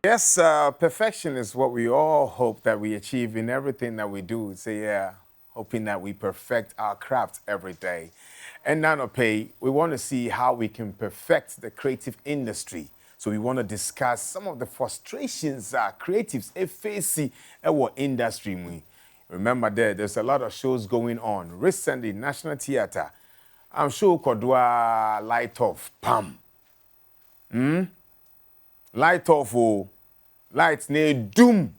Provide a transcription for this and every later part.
guess perfection is what we all hope that we achieve in everything that we do. So yeah, hoping that we perfect our craft every day. And Nanopay, we want to see how we can perfect the creative industry. So we want to discuss some of the frustrations creatives face our industry. Remember there's a lot of shows going on. Recently, National Theatre, I'm sure Kodwa light off, pam. Light off, oh, lights near doom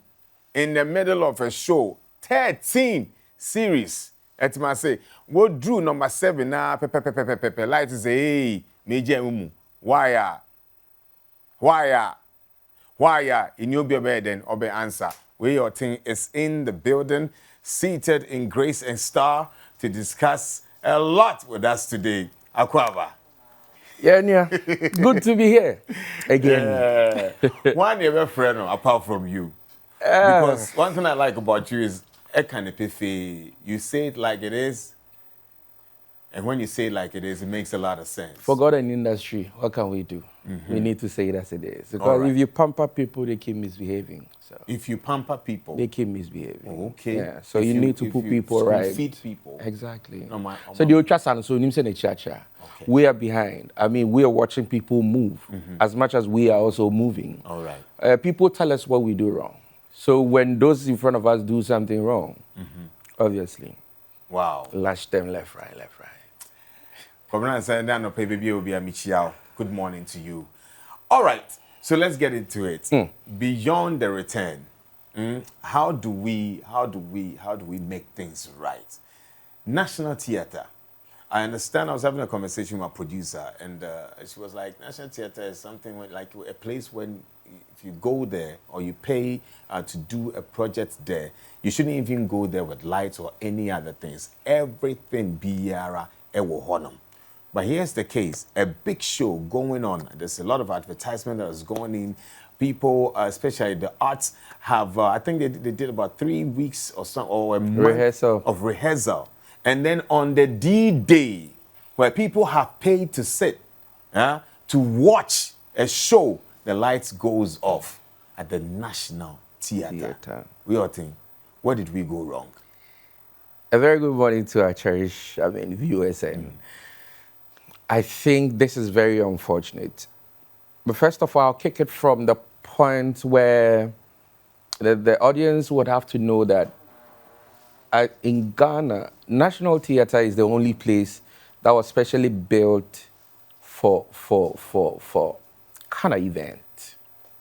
in the middle of a show. 13 series. Et ma say, what drew number 7 na pepe. Light is hey, major umu. Why in your bed then obe answer. Where your thing is in the building, seated in grace and star to discuss a lot with us today. Akwaba. Yeah. Good to be here again. One ever friend apart from you. Because one thing I like about you is you say it like it is. And when you say it like it is, it makes a lot of sense. For God and industry, what can we do? We need to say it as it is. Because if you pamper people, they keep misbehaving. So if you pamper people, they keep misbehaving. Okay. Yeah. So you need to put people right. Feed people. Exactly. So the Ocha so Nimse Chacha. We are behind. I mean, we are watching people move as much as we are also moving. All right. People tell us what we do wrong. So when those in front of us do something wrong, obviously, wow, lash them left, right. Good morning to you. All right, so let's get into it. Beyond the return, how do we make things right? National Theatre. I understand. I was having a conversation with my producer, and she was like, National Theatre is something like a place when if you go there or you pay to do a project there, you shouldn't even go there with lights or any other things. Everything biara ewo honum. But here's the case, a big show going on. There's a lot of advertisement that is going in. People, especially the arts, have, I think they did about 3 weeks or so, or a month of rehearsal. And then on the D-Day, where people have paid to sit, to watch a show, the lights goes off at the National Theatre. We all think, where did we go wrong? A very good morning to our cherished, viewers. And I think this is very unfortunate. But first of all, I'll kick it from the point where the audience would have to know that in Ghana, National Theatre is the only place that was specially built for kind of event.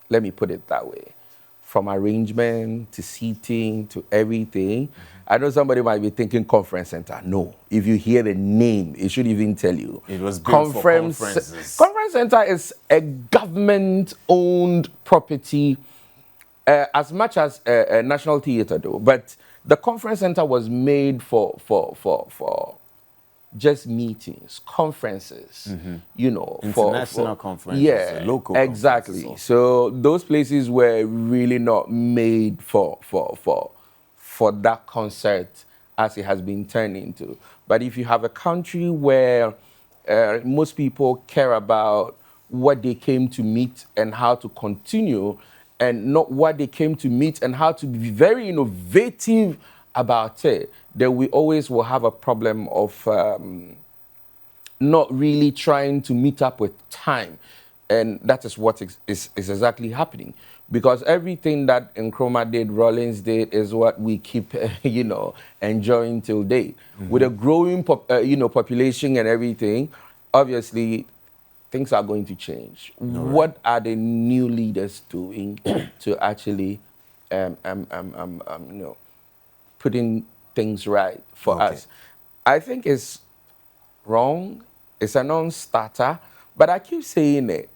Let me put it that way. From arrangement to seating to everything. I know somebody might be thinking conference center. No. If you hear the name, it should even tell you. It was built for conferences. Conference center is a government-owned property, as much as a National Theatre though. But the conference center was made for just meetings, conferences, international conferences, yeah, local exactly. Conferences. So those places were really not made for that concert as it has been turned into. But if you have a country where most people care about what they came to meet and how to continue, and not what they came to meet and how to be very innovative about it, then we always will have a problem of not really trying to meet up with time. And that is what is exactly happening. Because everything that Nkrumah did, Rollins did, is what we keep, enjoying till date. With a growing, population and everything, obviously, things are going to change. What are the new leaders doing to actually, putting things right for us? I think it's wrong. It's a non-starter. But I keep saying it.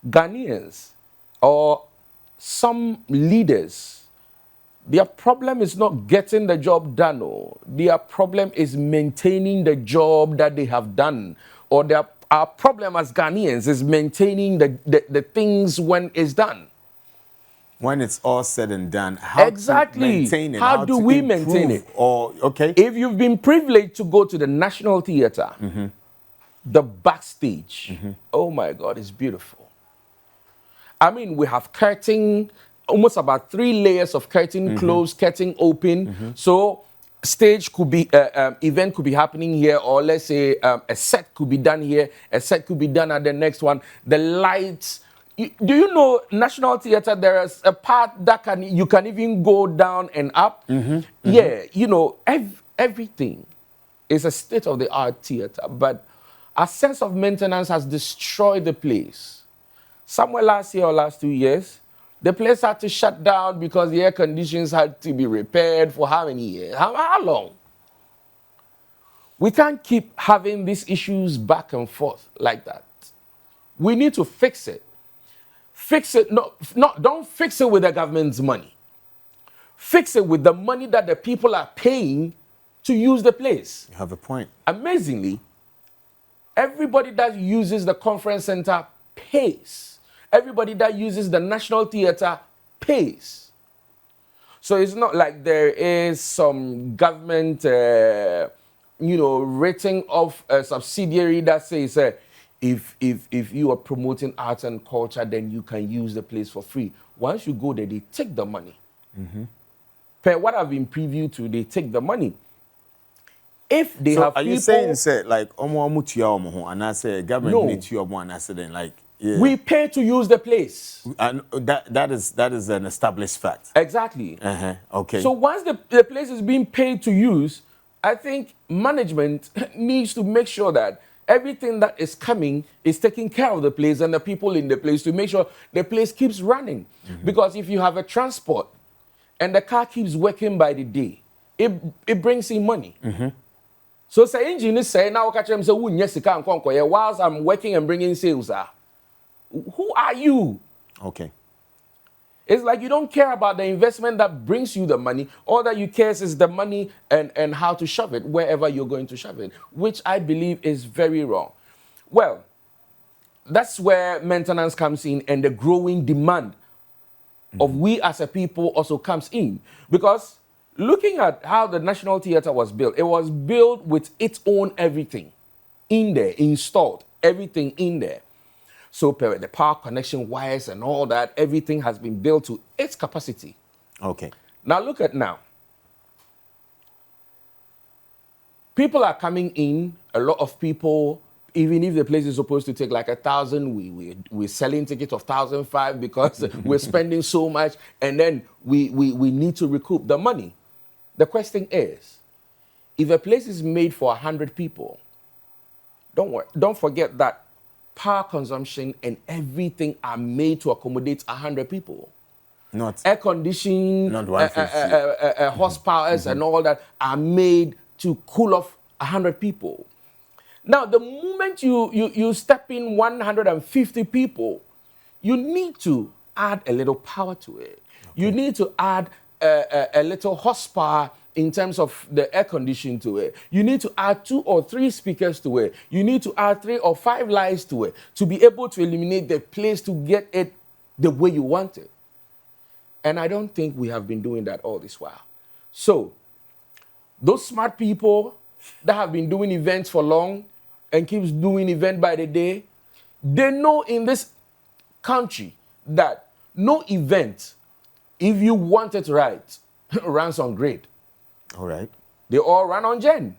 Ghanaians or some leaders, their problem is not getting the job done. Their problem is maintaining the job that they have done. Or our problem as Ghanaians is maintaining the things when it's done. When it's all said and done, how to maintain it? How do we maintain it? If you've been privileged to go to the National Theatre, the backstage, oh my God, it's beautiful. I mean, we have curtain, almost about 3 layers of curtain closed, curtain open. So stage could be, event could be happening here, or let's say a set could be done here, a set could be done at the next one. The lights. Do you know National Theatre? There is a part that you can even go down and up. Yeah, you know, everything is a state-of-the-art theatre, but a sense of maintenance has destroyed the place. Somewhere last year or last 2 years, the place had to shut down because the air conditions had to be repaired for how many years? How long? We can't keep having these issues back and forth like that. We need to fix it. Fix it, don't fix it with the government's money. Fix it with the money that the people are paying to use the place. You have a point. Amazingly, everybody that uses the conference center pays. Everybody that uses the National Theatre pays. So it's not like there is some government, written off a subsidiary that says, if you are promoting arts and culture, then you can use the place for free. Once you go there, they take the money. Per what I've been previewed to, they take the money. If they have are people... you saying, say, like, and I say government and I say then, like, yeah. We pay to use the place. That is an established fact. Exactly. Okay. So once the place is being paid to use, I think management needs to make sure that everything that is coming is taking care of the place and the people in the place to make sure the place keeps running. Because if you have a transport and the car keeps working by the day, it brings in money. So say engineer say now catch them say whilst I'm working and bringing sales. Who are you? Okay. It's like you don't care about the investment that brings you the money. All that you care is the money and how to shove it wherever you're going to shove it, which I believe is very wrong. Well, that's where maintenance comes in and the growing demand of we as a people also comes in. Because looking at how the National Theatre was built, it was built with its own everything in there, installed, everything in there. So the power connection wires and all that, everything has been built to its capacity. Okay. Now look at now. People are coming in, a lot of people, even if the place is supposed to take like 1,000, we're selling tickets of 1,500 because we're spending so much, and then we need to recoup the money. The question is, if a place is made for 100 people, don't forget that power consumption and everything are made to accommodate 100 people. Not air conditioning, not 150. horsepowers and all that are made to cool off 100 people. Now, the moment you step in 150 people, you need to add a little power to it. Okay. You need to add a little horsepower in terms of the air conditioning to it. You need to add 2 or 3 speakers to it. You need to add 3 or 5 lights to it to be able to illuminate the place to get it the way you want it. And I don't think we have been doing that all this while. So, those smart people that have been doing events for long and keeps doing event by the day, they know in this country that no event, if you want it right, runs on grid. All right. They all run on gen.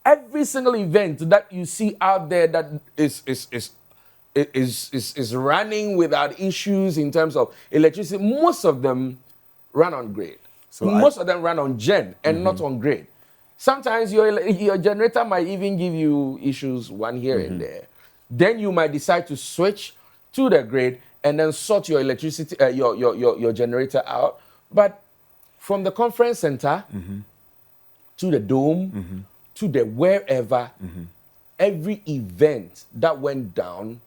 Every single event that you see out there that is running without issues in terms of electricity, most of them run on grid. So most of them run on gen and not on grid. Sometimes your generator might even give you issues one here and there. Then you might decide to switch to the grid and then sort your electricity, your generator out. But from the conference center to the dome to the wherever, every event that went down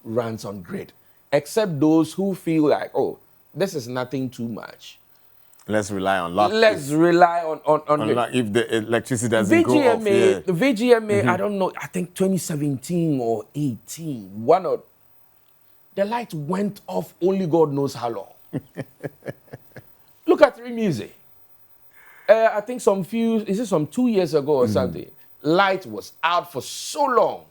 runs on grid, except those who feel like, oh, this is nothing too much. Let's rely on luck. Let's rely on luck if the electricity doesn't go off. Yeah. The VGMA, I don't know, I think 2017 or 18, the light went off only God knows how long. Look at Three Music. I think some 2 years ago or something, light was out for so long.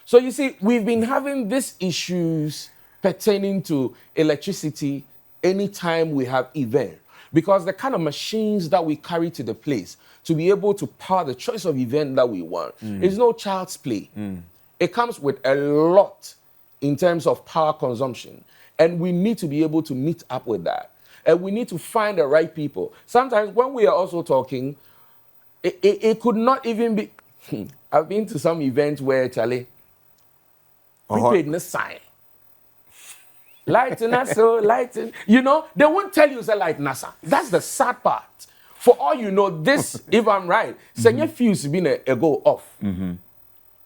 So you see, we've been having these issues pertaining to electricity anytime we have event. Because the kind of machines that we carry to the place to be able to power the choice of event that we want is no child's play. It comes with a lot in terms of power consumption. And we need to be able to meet up with that. And we need to find the right people. Sometimes when we are also talking, it could not even be... I've been to some events where, Charlie, prepaid no sign. Light NASA, light, you know, they won't tell you it's a light NASA. That's the sad part. For all you know, this, if I'm right, senior fuse been a go off.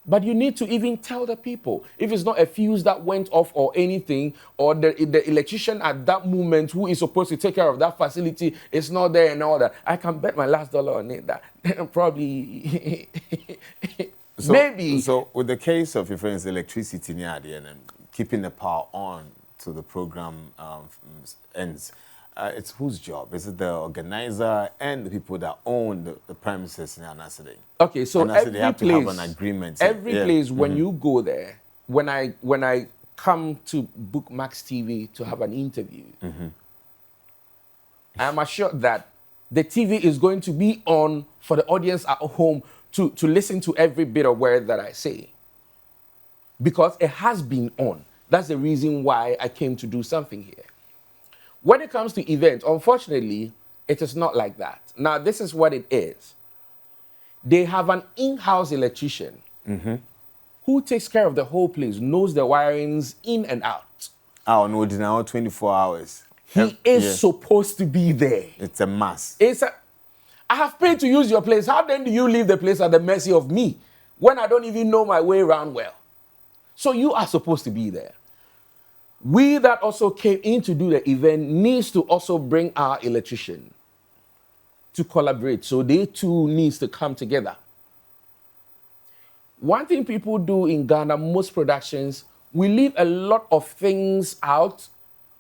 But you need to even tell the people. If it's not a fuse that went off or anything, or the electrician at that moment who is supposed to take care of that facility is not there and all that, I can bet my last dollar on it that probably, maybe. So with the case of, for instance, electricity near the end and keeping the power on to the program ends, it's whose job? Is it the organizer and the people that own the premises in Anasade? Okay, so every they have place, to have an agreement. Every place, when you go there, when I come to book Max TV to have an interview, I'm assured that the TV is going to be on for the audience at home to listen to every bit of word that I say. Because it has been on. That's the reason why I came to do something here. When it comes to events, unfortunately, it is not like that. Now, this is what it is. They have an in-house electrician who takes care of the whole place, knows the wirings in and out. Oh, no, now 24 hours. He is supposed to be there. It's a must. I have paid to use your place. How then do you leave the place at the mercy of me when I don't even know my way around well? So you are supposed to be there. We that also came in to do the event needs to also bring our electrician to collaborate. So they too needs to come together. One thing people do in Ghana, most productions, we leave a lot of things out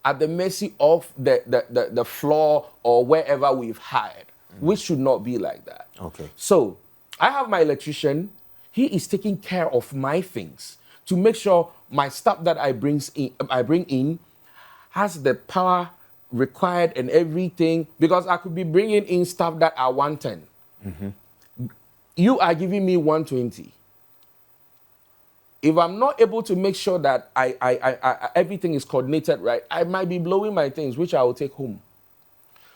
at the mercy of the floor or wherever we've hired, which should not be like that. Okay. So I have my electrician. He is taking care of my things to make sure my stuff that I bring in has the power required and everything, because I could be bringing in stuff that are 110. You are giving me 120. If I'm not able to make sure that everything is coordinated right, I might be blowing my things, which I will take home.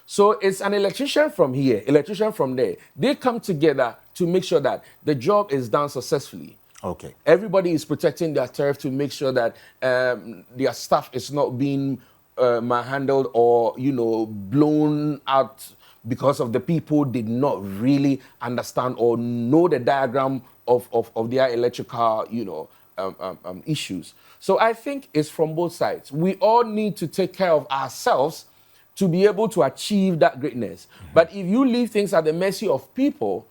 So it's an electrician from here, electrician from there. They come together to make sure that the job is done successfully. Okay. Everybody is protecting their turf to make sure that their stuff is not being manhandled or, blown out because of the people did not really understand or know the diagram of their electrical, issues. So I think it's from both sides. We all need to take care of ourselves to be able to achieve that greatness. But if you leave things at the mercy of people,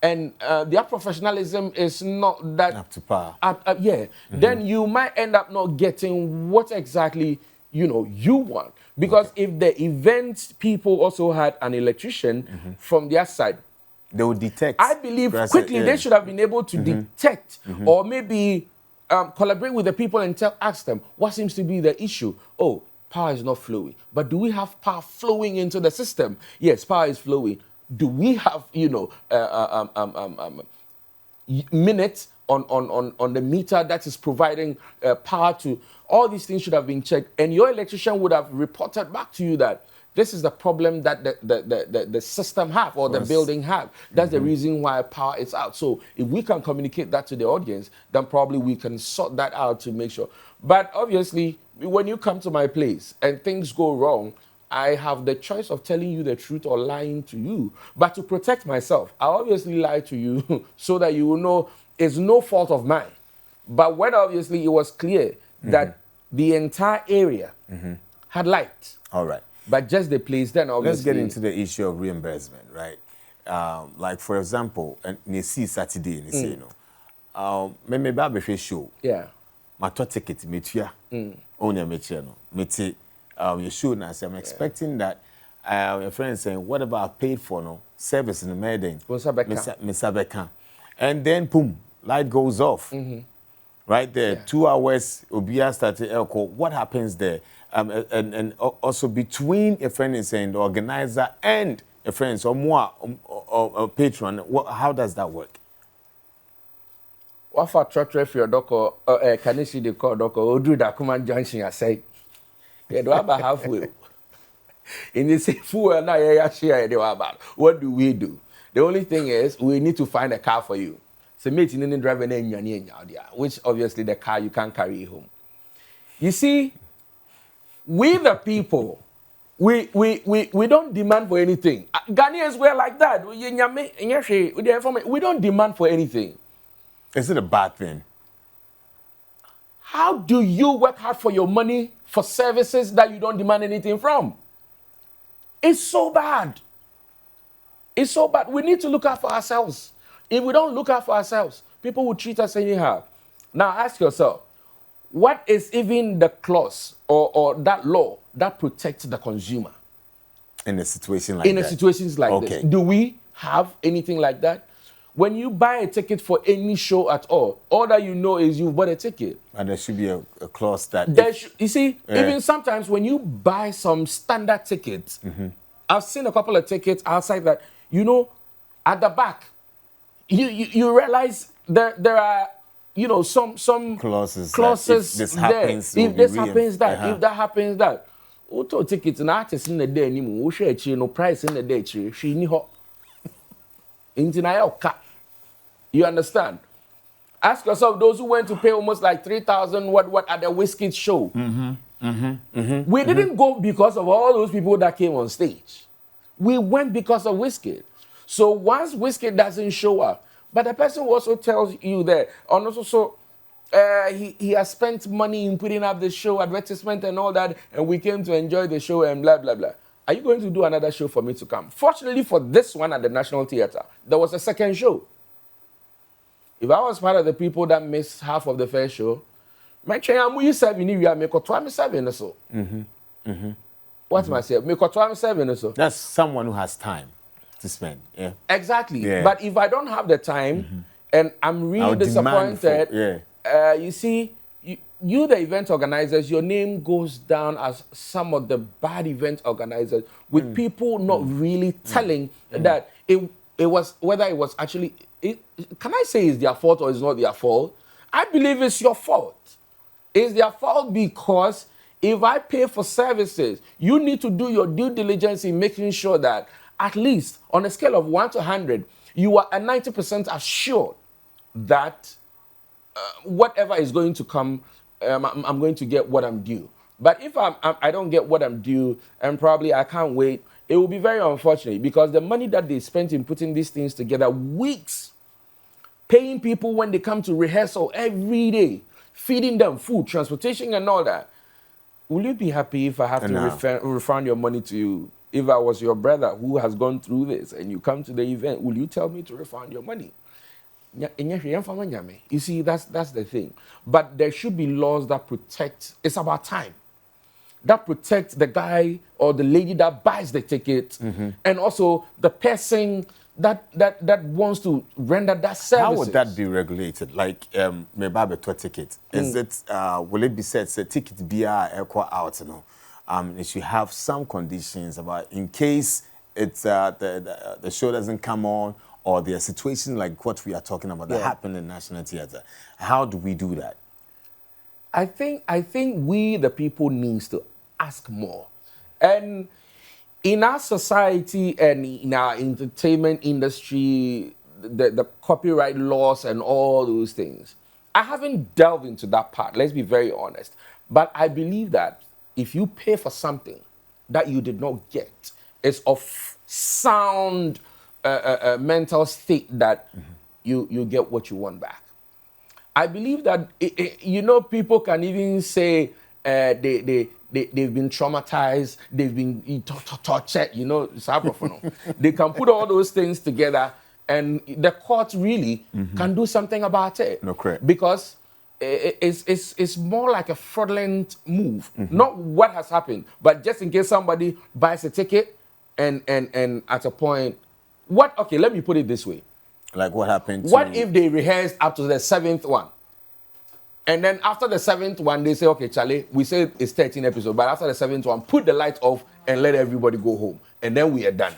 and their professionalism is not that up to par. Then you might end up not getting what exactly you want. Because if the event people also had an electrician from their side, they would detect. I believe quickly they should have been able to detect or maybe collaborate with the people and ask them what seems to be the issue. Oh, power is not flowing. But do we have power flowing into the system? Yes, power is flowing. Do we have, minutes on the meter that is providing power to all these things should have been checked, and your electrician would have reported back to you that this is the problem that the system have or the building have. That's the reason why power is out. So if we can communicate that to the audience, then probably we can sort that out to make sure. But obviously, when you come to my place and things go wrong, I have the choice of telling you the truth or lying to you. But to protect myself, I obviously lie to you so that you will know it's no fault of mine. But when obviously it was clear that the entire area had light. All right. But just the place, then obviously... Let's get into the issue of reimbursement, right? Like, for example, Nisi Saturday, Nisi, me baby face show. Yeah. My ticket, metia. Only metia, no. Meti. You should now say, I'm expecting that your friend saying, whatever I paid for, no service in the meeting, Mr. Beckham. And then, boom, light goes off. right there, 2 hours, Obia started Elko. What happens there? And also between a friend and the organizer and a friend, or more or patron, how does that work? What for trottre for your doko, can you see the call doko, or do that command junction? I say, yeah, do about halfway. In the same fool, now I share about. What do we do? The only thing is, we need to find a car for you. So, mate, you need drive which obviously the car you can't carry home. You see, we the people, we don't demand for anything. Ghanaians were like that. We don't demand for anything. Is it a bad thing? How do you work hard for your money for services that you don't demand anything from? It's so bad. It's so bad. We need to look out for ourselves. If we don't look out for ourselves, people will treat us anyhow. Now ask yourself, what is even the clause or that law that protects the consumer? In a situation like that? In a situations like this. Do we have anything like that? When you buy a ticket for any show at all that you know is you bought a ticket. And there should be a clause that... You see, even sometimes when you buy some standard tickets, I've seen a couple of tickets outside that, you know, at the back, you realize there are, you know, some clauses if this happens, if this happens, that, if that happens, that. Auto tickets and artists in the day anymore, we share no price in the day, she ni ho. You understand? Ask yourself, those who went to pay almost like 3,000 what at the Whiskey show. We didn't go because of all those people that came on stage. We went because of Whiskey. So once Whiskey doesn't show up, but the person also tells you that, and also he has spent money in putting up the show, advertisement and all that, and we came to enjoy the show and blah, blah, blah. Are you going to do another show for me to come? Fortunately for this one at the National Theatre, there was a second show. If I was part of the people that missed half of the first show, my chain, we 7 years, make a 27 or so. What am I saying? Make a 27 or so. That's someone who has time to spend. Yeah. Exactly. Yeah. But if I don't have the time and I'm really disappointed, you see, you, the event organizers, your name goes down as some of the bad event organizers with people not really telling that it was, whether it was actually, can I say it's their fault or it's not their fault? I believe it's your fault. It's their fault because if I pay for services, you need to do your due diligence in making sure that at least on a scale of 1 to 100, you are at 90% assured that whatever is going to come, I'm going to get what I'm due. But if I don't get what I'm due, and probably I can't wait, it will be very unfortunate because the money that they spent in putting these things together, weeks, paying people when they come to rehearsal every day, feeding them food, transportation and all that. Will you be happy if I have to refund your money to you? If I was your brother who has gone through this and you come to the event, will you tell me to refund your money? You see, that's the thing. But there should be laws that protect, it's about time, that protect the guy or the lady that buys the ticket and also the person that wants to render that service. How would that be regulated? Like, me buy a ticket. Is it, will it be said, ticket be out, you know? It should have some conditions about in case it's the show doesn't come on, or there are situations like what we are talking about that happen in National Theatre. How do we do that? I think we, the people, needs to ask more. And in our society and in our entertainment industry, the copyright laws and all those things, I haven't delved into that part, let's be very honest. But I believe that if you pay for something that you did not get, it's of sound mental state that you get what you want back. I believe that, you know, people can even say they've been traumatized, they've been tortured, you know, they can put all those things together and the court really can do something about it. No, correct. Because it's more like a fraudulent move. Not what has happened, but just in case somebody buys a ticket and at a point, okay, let me put it this way. Like what happened to... What if they rehearsed up to the 7th one? And then after the 7th one, they say, okay, Charlie, we say it's 13 episodes, but after the 7th one, put the light off and let everybody go home. And then we are done.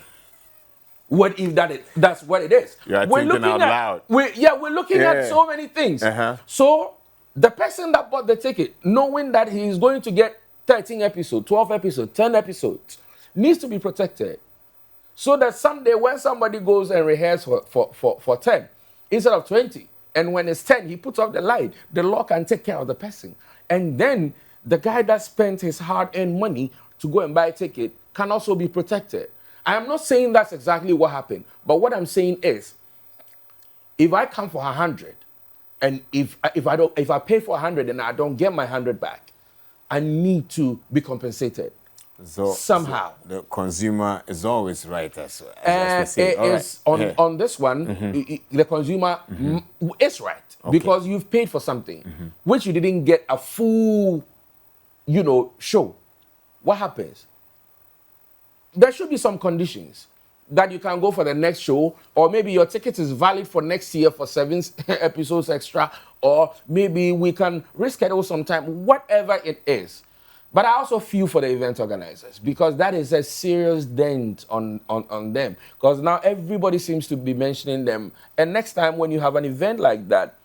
What if that's what it is? You're thinking out loud. We're looking at so many things. So the person that bought the ticket, knowing that he is going to get 13 episodes, 12 episodes, 10 episodes, needs to be protected. So that someday when somebody goes and rehearses for 10 instead of 20, and when it's 10, he puts off the light, the law can take care of the person. And then the guy that spent his hard-earned money to go and buy a ticket can also be protected. I am not saying that's exactly what happened, but what I'm saying is, if I come for 100, and if I pay for 100 and I don't get my 100 back, I need to be compensated. So somehow the consumer is always right as on this one, the consumer is right because you've paid for something which you didn't get a full, show. What happens? There should be some conditions that you can go for the next show, or maybe your ticket is valid for next year for 7 episodes extra, or maybe we can reschedule sometime, whatever it is. But I also feel for the event organizers because that is a serious dent on them. Because now everybody seems to be mentioning them. And next time when you have an event like that,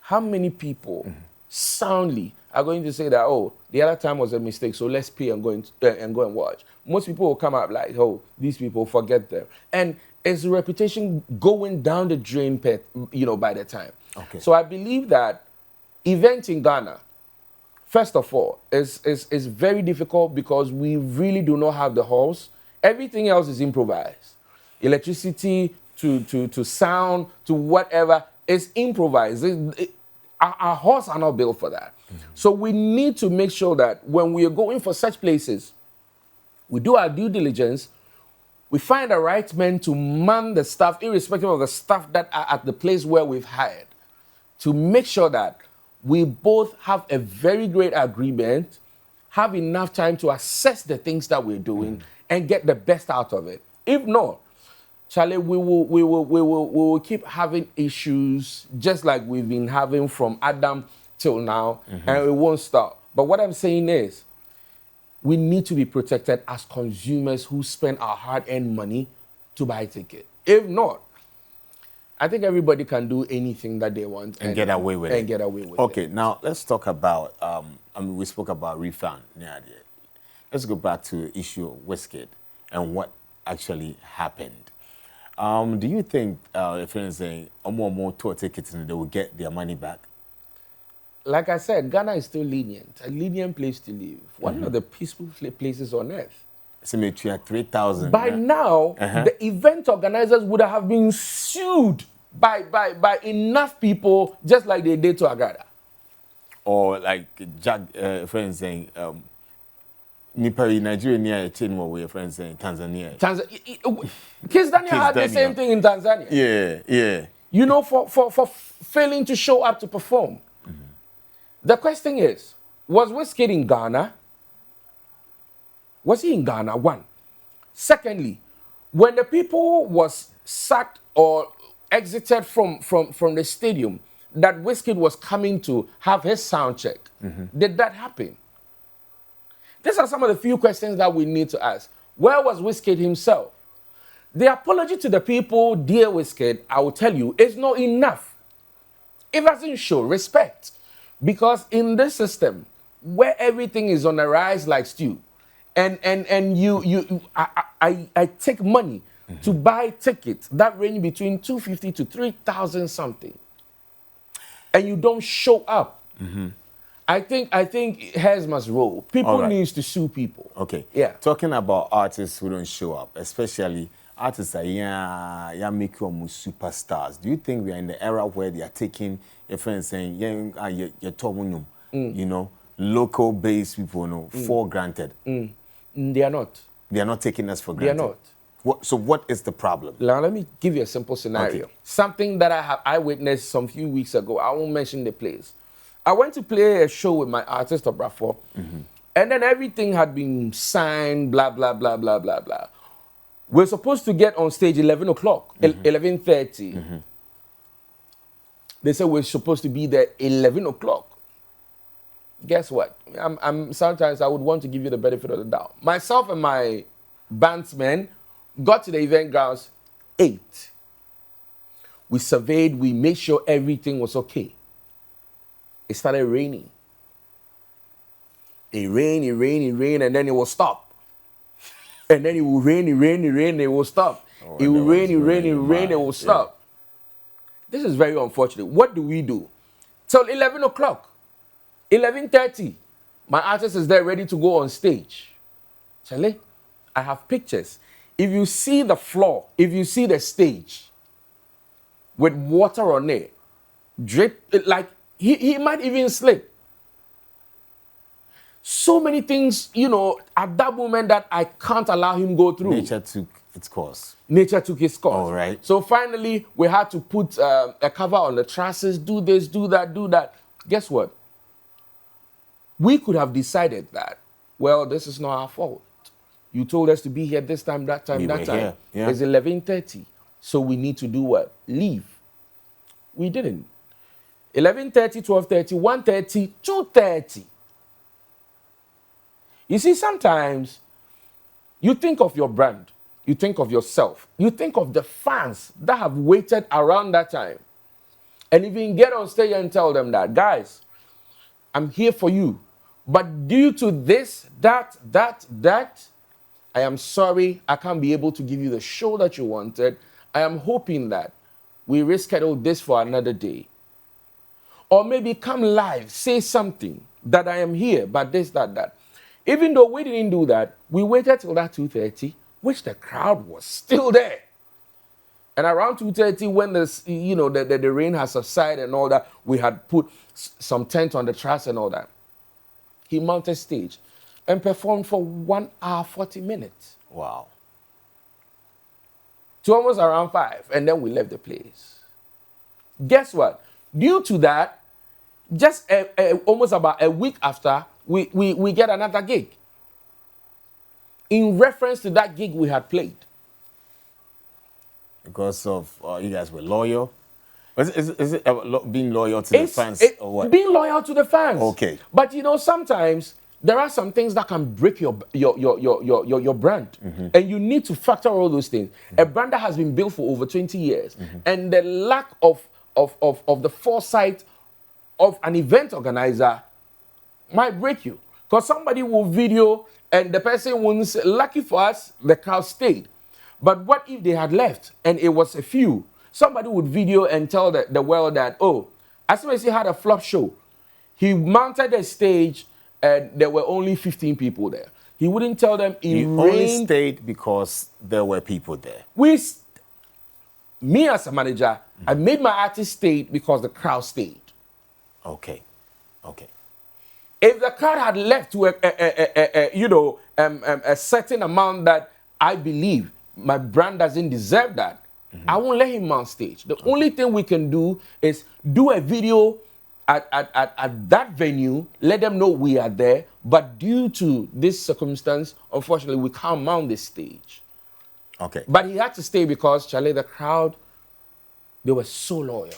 how many people soundly are going to say that, oh, the other time was a mistake, so let's pay and go and watch? Most people will come up like, oh, these people, forget them. And it's reputation going down the drain, by the time. Okay. So I believe that event in Ghana, first of all, is very difficult because we really do not have the halls. Everything else is improvised. Electricity to sound to whatever is improvised. Our halls are not built for that. So we need to make sure that when we are going for such places, we do our due diligence, we find the right men to man the staff, irrespective of the staff that are at the place where we've hired, to make sure that we both have a very great agreement, have enough time to assess the things that we're doing, and get the best out of it. If not, Charlie, we will keep having issues just like we've been having from Adam till now, and it won't stop. But what I'm saying is, we need to be protected as consumers who spend our hard-earned money to buy a ticket. If not, I think everybody can do anything that they want and get away with it. Okay, now let's talk about, we spoke about refund. Let's go back to the issue of Wizkid and what actually happened. Do you think, if you're saying, more tour tickets and they will get their money back? Like I said, Ghana is still lenient, a lenient place to live. One of the peaceful places on earth. So maybe 3,000. By now, the event organizers would have been sued by enough people, just like they did to Agada. Or like Jack, friends saying, Nigeria near a chain more way, friends saying Tanzania. Kids Daniel had the same thing in Tanzania. Yeah. For failing to show up to perform. The question is, was Wizkid in Ghana? Was he in Ghana? One. Secondly, when the people was sacked or exited from the stadium that Wizkid was coming to have his sound check, did that happen? These are some of the few questions that we need to ask. Where was Wizkid himself? The apology to the people, dear Wizkid, I will tell you, is not enough. It doesn't show respect. Because in this system, where everything is on the rise like stew, and I take money to buy tickets that range between 250 to 3,000 something, and you don't show up. I think heads must roll. People needs to sue people. Okay. Yeah. Talking about artists who don't show up, especially artists that make you superstars. Do you think we are in the era where they are taking your friends saying, local based people, for granted? They are not. They are not taking us for granted. They are not. So what is the problem? Now, let me give you a simple scenario. Okay. Something that I witnessed some few weeks ago. I won't mention the place. I went to play a show with my artist, Obrafo, and then everything had been signed, blah, blah, blah, blah, blah, blah. We're supposed to get on stage 11 o'clock, 11:30. They said we're supposed to be there 11 o'clock. guess what? Sometimes I would want to give you the benefit of the doubt. Myself and my bandsmen got to the event grounds 8. We surveyed, we made sure everything was okay. It started raining. It rained, and then it will stop. And then it will rain, it will stop. It will rain, it will stop. This is very unfortunate. What do? Till 11 o'clock, 11:30, my artist is there ready to go on stage. Charlie, I have pictures. If you see the floor, if you see the stage with water on it, drip, like he might even slip. So many things, at that moment that I can't allow him go through. Nature took its course. Nature took its course. All right. So finally, we had to put a cover on the trusses, do this, do that. Guess what? We could have decided that, well, this is not our fault. You told us to be here this time, that time. Here. Yeah. It's 11:30. So we need to do what? Leave. We didn't. 11:30, 12:30, 1:30, 2:30. You see, sometimes you think of your brand, you think of yourself, you think of the fans that have waited around that time. And even get on stage and tell them that, guys, I'm here for you. But due to this, that, I am sorry, I can't be able to give you the show that you wanted. I am hoping that we reschedule this for another day. Or maybe come live, say something that I am here, but this, that. Even though we didn't do that, we waited till that 2:30, which the crowd was still there. And around 2:30, when the rain has subsided and all that, we had put some tent on the truss and all that. He mounted stage and performed for 1 hour, 40 minutes. Wow. To almost around 5, and then we left the place. Guess what? Due to that, just almost about a week after, we get another gig. In reference to that gig we had played. Because of you guys were loyal? Is it being loyal to the fans or what? Being loyal to the fans. Okay. But sometimes there are some things that can break your brand. Mm-hmm. And you need to factor all those things. Mm-hmm. A brand that has been built for over 20 years. Mm-hmm. And the lack of the foresight of an event organizer might break you. Because somebody will video and the person won't say, lucky for us, the crowd stayed. But what if they had left and it was a few? Somebody would video and tell the world that, as soon as he had a flop show, he mounted the stage and there were only 15 people there. He wouldn't tell them it rained. Only stayed because there were people there. Me as a manager, I made my artist stay because the crowd stayed. Okay. If the crowd had left to a certain amount that I believe my brand doesn't deserve that, mm-hmm. I won't let him on stage. The only thing we can do is do a video at that venue, let them know we are there, but due to this circumstance, unfortunately, we can't mount this stage. Okay. But he had to stay because, Charlie, the crowd, they were so loyal.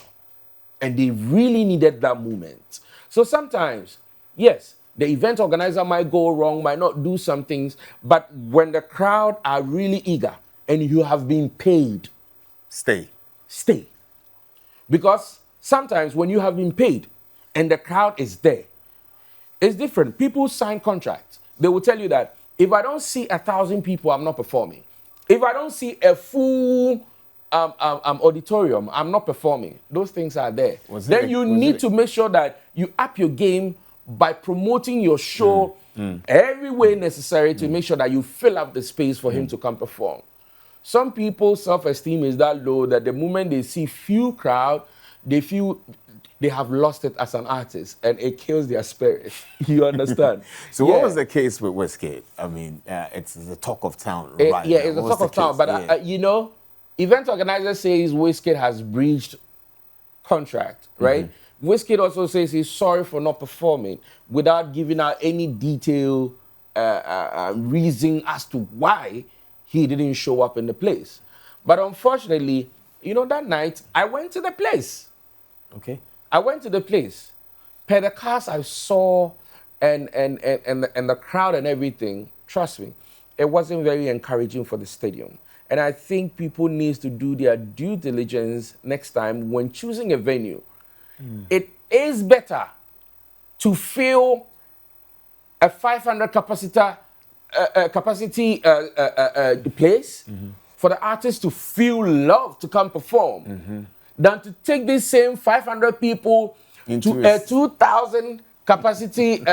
And they really needed that moment. So sometimes, yes, the event organizer might go wrong, might not do some things, but when the crowd are really eager and you have been paid, stay. Because sometimes when you have been paid and the crowd is there, it's different. People sign contracts. They will tell you that if I don't see 1,000 people, I'm not performing. If I don't see a full auditorium, I'm not performing. Those things are there. Then you need to make sure that you up your game by promoting your show every way necessary to make sure that you fill up the space for him to come perform. Some people's self-esteem is that low that the moment they see few crowd, they feel they have lost it as an artist, and it kills their spirit. You understand? So what was the case with Wizkid? I mean, it's the talk of town, right? Yeah, it's the talk of town. But, event organizer says Wizkid has breached contract, right? Mm-hmm. Wizkid also says he's sorry for not performing without giving out any detailed reason as to why he didn't show up in the place. But unfortunately, that night, I went to the place. Okay. I went to the place. Per the cast I saw, and the crowd and everything, trust me, it wasn't very encouraging for the stadium. And I think people need to do their due diligence next time when choosing a venue. It is better to fill a 500 capacity place for the artist to feel love to come perform than to take these same 500 people Into to a 2,000 capacity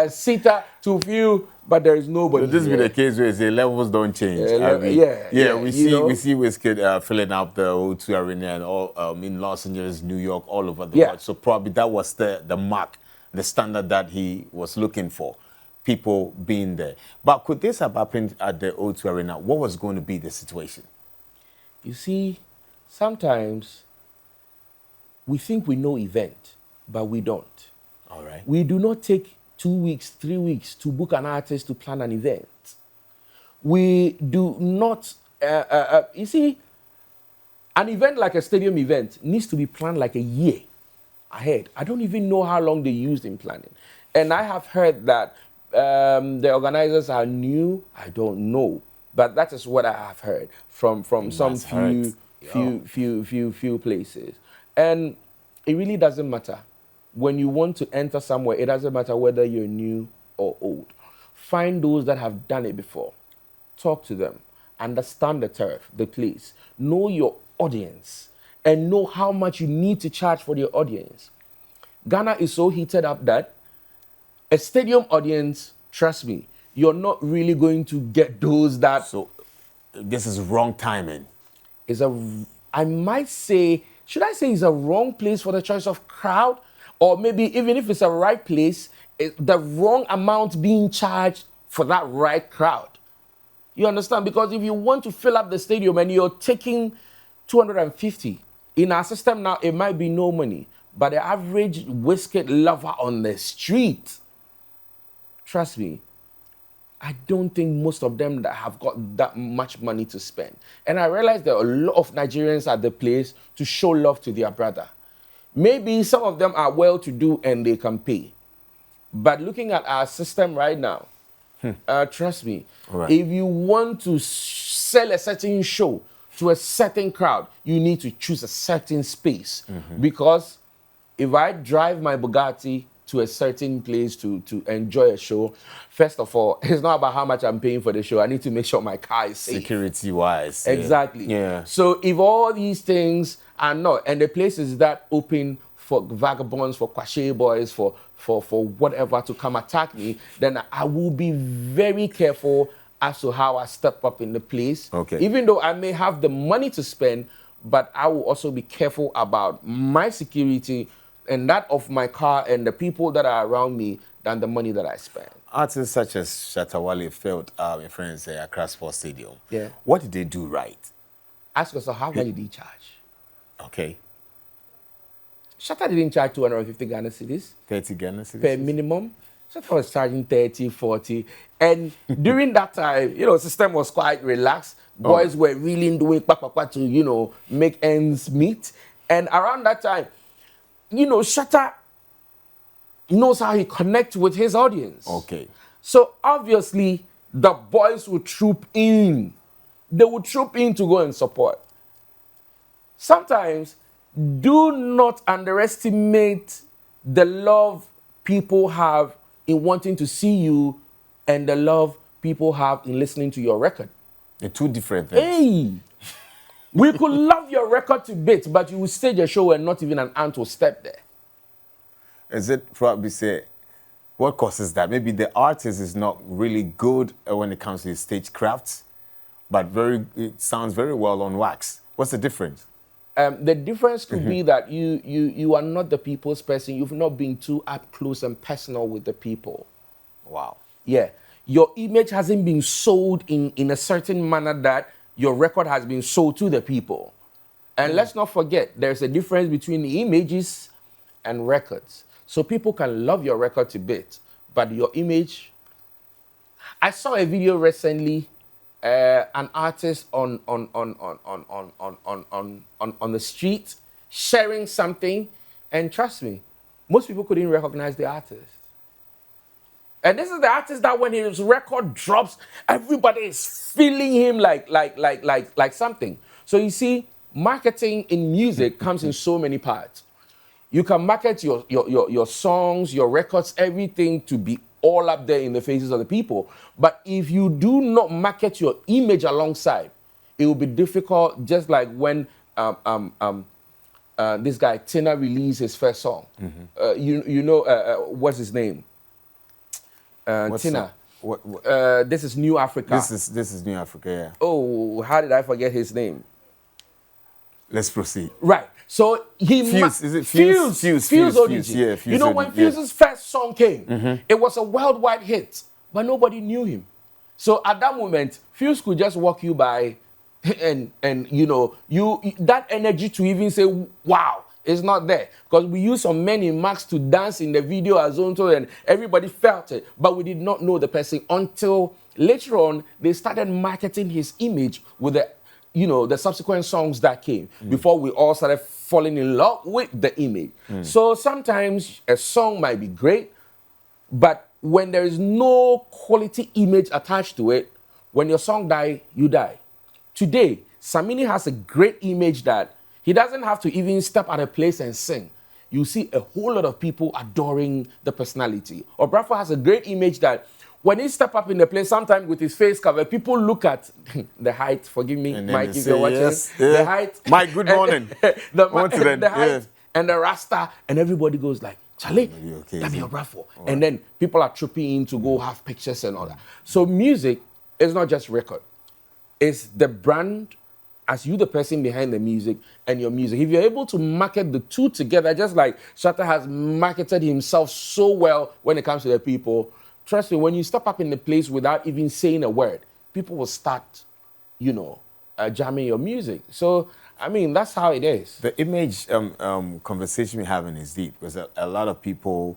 seater to feel, but there is nobody. This here. be the case where the levels don't change. We see Wizkid filling up the O2 Arena and all in Los Angeles, New York, all over the world. So probably that was the mark, the standard that he was looking for, people being there. But could this have happened at the O2 Arena? What was going to be the situation? You see, sometimes we think we know event, but we don't. All right. We do not take 2 weeks, 3 weeks to book an artist to plan an event. We do not, you see, an event like a stadium event needs to be planned like a year ahead. I don't even know how long they used in planning. And I have heard that the organizers are new. I don't know. But that is what I have heard from some few places. And it really doesn't matter. When you want to enter somewhere, it doesn't matter whether you're new or old. Find those that have done it before. Talk to them. Understand the turf, the place. Know your audience and know how much you need to charge for your audience. Ghana is so heated up that a stadium audience, trust me, you're not really going to get those that... So this is wrong timing. I might say, should I say it's a wrong place for the choice of crowd? Or maybe even if it's a right place, the wrong amount being charged for that right crowd. You understand? Because if you want to fill up the stadium and you're taking 250, in our system now, it might be no money. But the average Wizkid lover on the street, trust me, I don't think most of them that have got that much money to spend. And I realize there are a lot of Nigerians at the place to show love to their brother. Maybe some of them are well-to-do and they can pay. But looking at our system right now, trust me, if you want to sell a certain show to a certain crowd, you need to choose a certain space. Because if I drive my Bugatti to a certain place to enjoy a show, first of all, it's not about how much I'm paying for the show. I need to make sure my car is safe. Security-wise. Exactly. Yeah. So if all these things are not, and the place is that open for vagabonds, for Kwesi boys, for whatever to come attack me, then I will be very careful as to how I step up in the place. Okay. Even though I may have the money to spend, but I will also be careful about my security and that of my car and the people that are around me than the money that I spend. Artists such as Shatta Wale failed in France at Accra Sports Stadium. Yeah. What did they do right? Ask yourself, how much did he charge? Okay. Shatta didn't charge 250 Ghana cedis. 30 Ghana cedis? Per minimum. Shatta was charging 30, 40. And during that time, system was quite relaxed. Boys were really doing to, make ends meet. And around that time, Shatta knows how he connects with his audience. Okay. So obviously, the boys would troop in. They would troop in to go and support. Sometimes, do not underestimate the love people have in wanting to see you and the love people have in listening to your record. They're two different things. Hey! We could love your record to bits, but you will stage a show and not even an ant will step there. Is it probably say, what causes that? Maybe the artist is not really good when it comes to his stage crafts, but it sounds very well on wax. What's the difference? The difference could be that you are not the people's person. You've not been too up close and personal with the people. Wow. Yeah. Your image hasn't been sold in a certain manner that your record has been sold to the people. And let's not forget, there's a difference between images and records. So people can love your record to bits, but your image... I saw a video recently, an artist on the street sharing something, and trust me, most people couldn't recognize the artist. And this is the artist that when his record drops, everybody is feeling him like something. So you see, marketing in music comes in so many parts. You can market your songs, your records, everything to be all up there in the faces of the people. But if you do not market your image alongside, it will be difficult, just like when this guy, Tina, released his first song. What's his name? Tina. This is New Africa. This is New Africa, yeah. Oh, how did I forget his name? Let's proceed. Right. So he Fuse, is it Fuse? Fuse ODG. Yeah, Fuse. You know, when Fuse's first song came, it was a worldwide hit, but nobody knew him. So at that moment, Fuse could just walk you by, and you know, that energy to even say wow is not there, because we used some men in masks to dance in the video as Zonto, and everybody felt it, but we did not know the person until later on they started marketing his image with the subsequent songs that came before we all started falling in love with the image. So sometimes a song might be great, but when there is no quality image attached to it, when your song die, you die. Today, Samini has a great image that he doesn't have to even step at a place and sing. You see a whole lot of people adoring the personality. Or Bradford has a great image that when he step up in the place, sometimes with his face covered, people look at the height. Forgive me, Mike, if you're watching. Yes, yeah. The height. Mike, good morning. The height and the rasta, and everybody goes like, Charlie, that'd be a Bradford. Right. And then people are trooping in to go have pictures and all that. So music is not just record. It's the brand as you, the person behind the music, and your music. If you're able to market the two together, just like Shatta has marketed himself so well when it comes to the people, trust me, when you step up in the place without even saying a word, people will start, jamming your music. So, I mean, that's how it is. The image conversation we're having is deep, because a lot of people,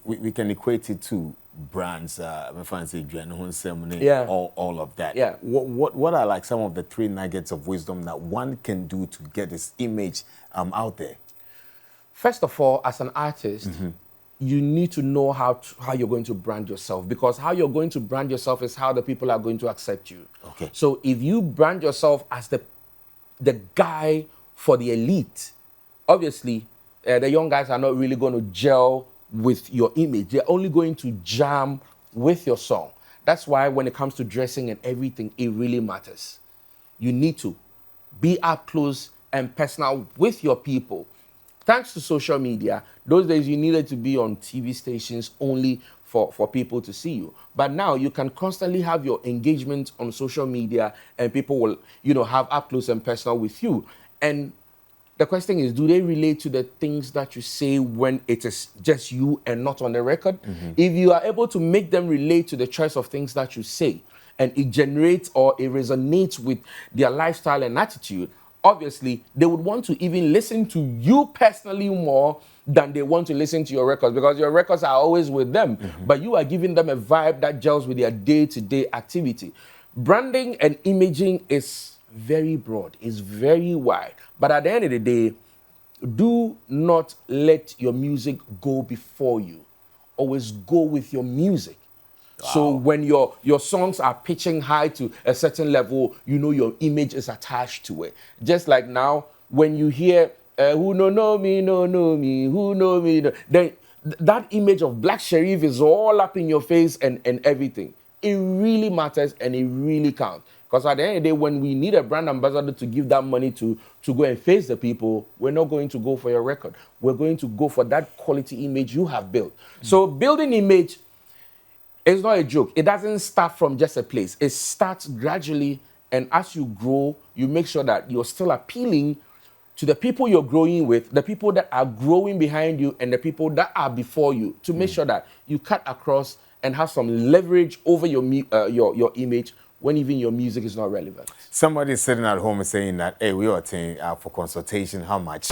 we can equate it to brands, all of that. Yeah. What are like some of the 3 nuggets of wisdom that one can do to get this image out there? First of all, as an artist, you need to know how you're going to brand yourself, because how you're going to brand yourself is how the people are going to accept you. Okay. So if you brand yourself as the guy for the elite, obviously the young guys are not really going to gel with your image. They're only going to jam with your song. That's why when it comes to dressing and everything, it really matters. You need to be up close and personal with your people. Thanks to social media, those days you needed to be on TV stations only for people to see you. But now you can constantly have your engagement on social media, and people will, have up close and personal with you. And the question is, do they relate to the things that you say when it is just you and not on the record? If you are able to make them relate to the choice of things that you say, and it generates or it resonates with their lifestyle and attitude, obviously, they would want to even listen to you personally more than they want to listen to your records, because your records are always with them. But you are giving them a vibe that gels with their day-to-day activity. Branding and imaging is very broad, it's very wide. But at the end of the day, do not let your music go before you. Always go with your music. Wow. So when your songs are pitching high to a certain level, your image is attached to it. Just like now, when you hear, who no know me, who know me, then that image of Black Sherif is all up in your face and everything. It really matters and it really counts. Because at the end of the day, when we need a brand ambassador to give that money to go and face the people, we're not going to go for your record. We're going to go for that quality image you have built. So building image is not a joke. It doesn't start from just a place. It starts gradually, and as you grow, you make sure that you're still appealing to the people you're growing with, the people that are growing behind you, and the people that are before you, to make sure that you cut across and have some leverage over your image when even your music is not relevant. Somebody is sitting at home and saying that, hey, we are Oteng for consultation, how much?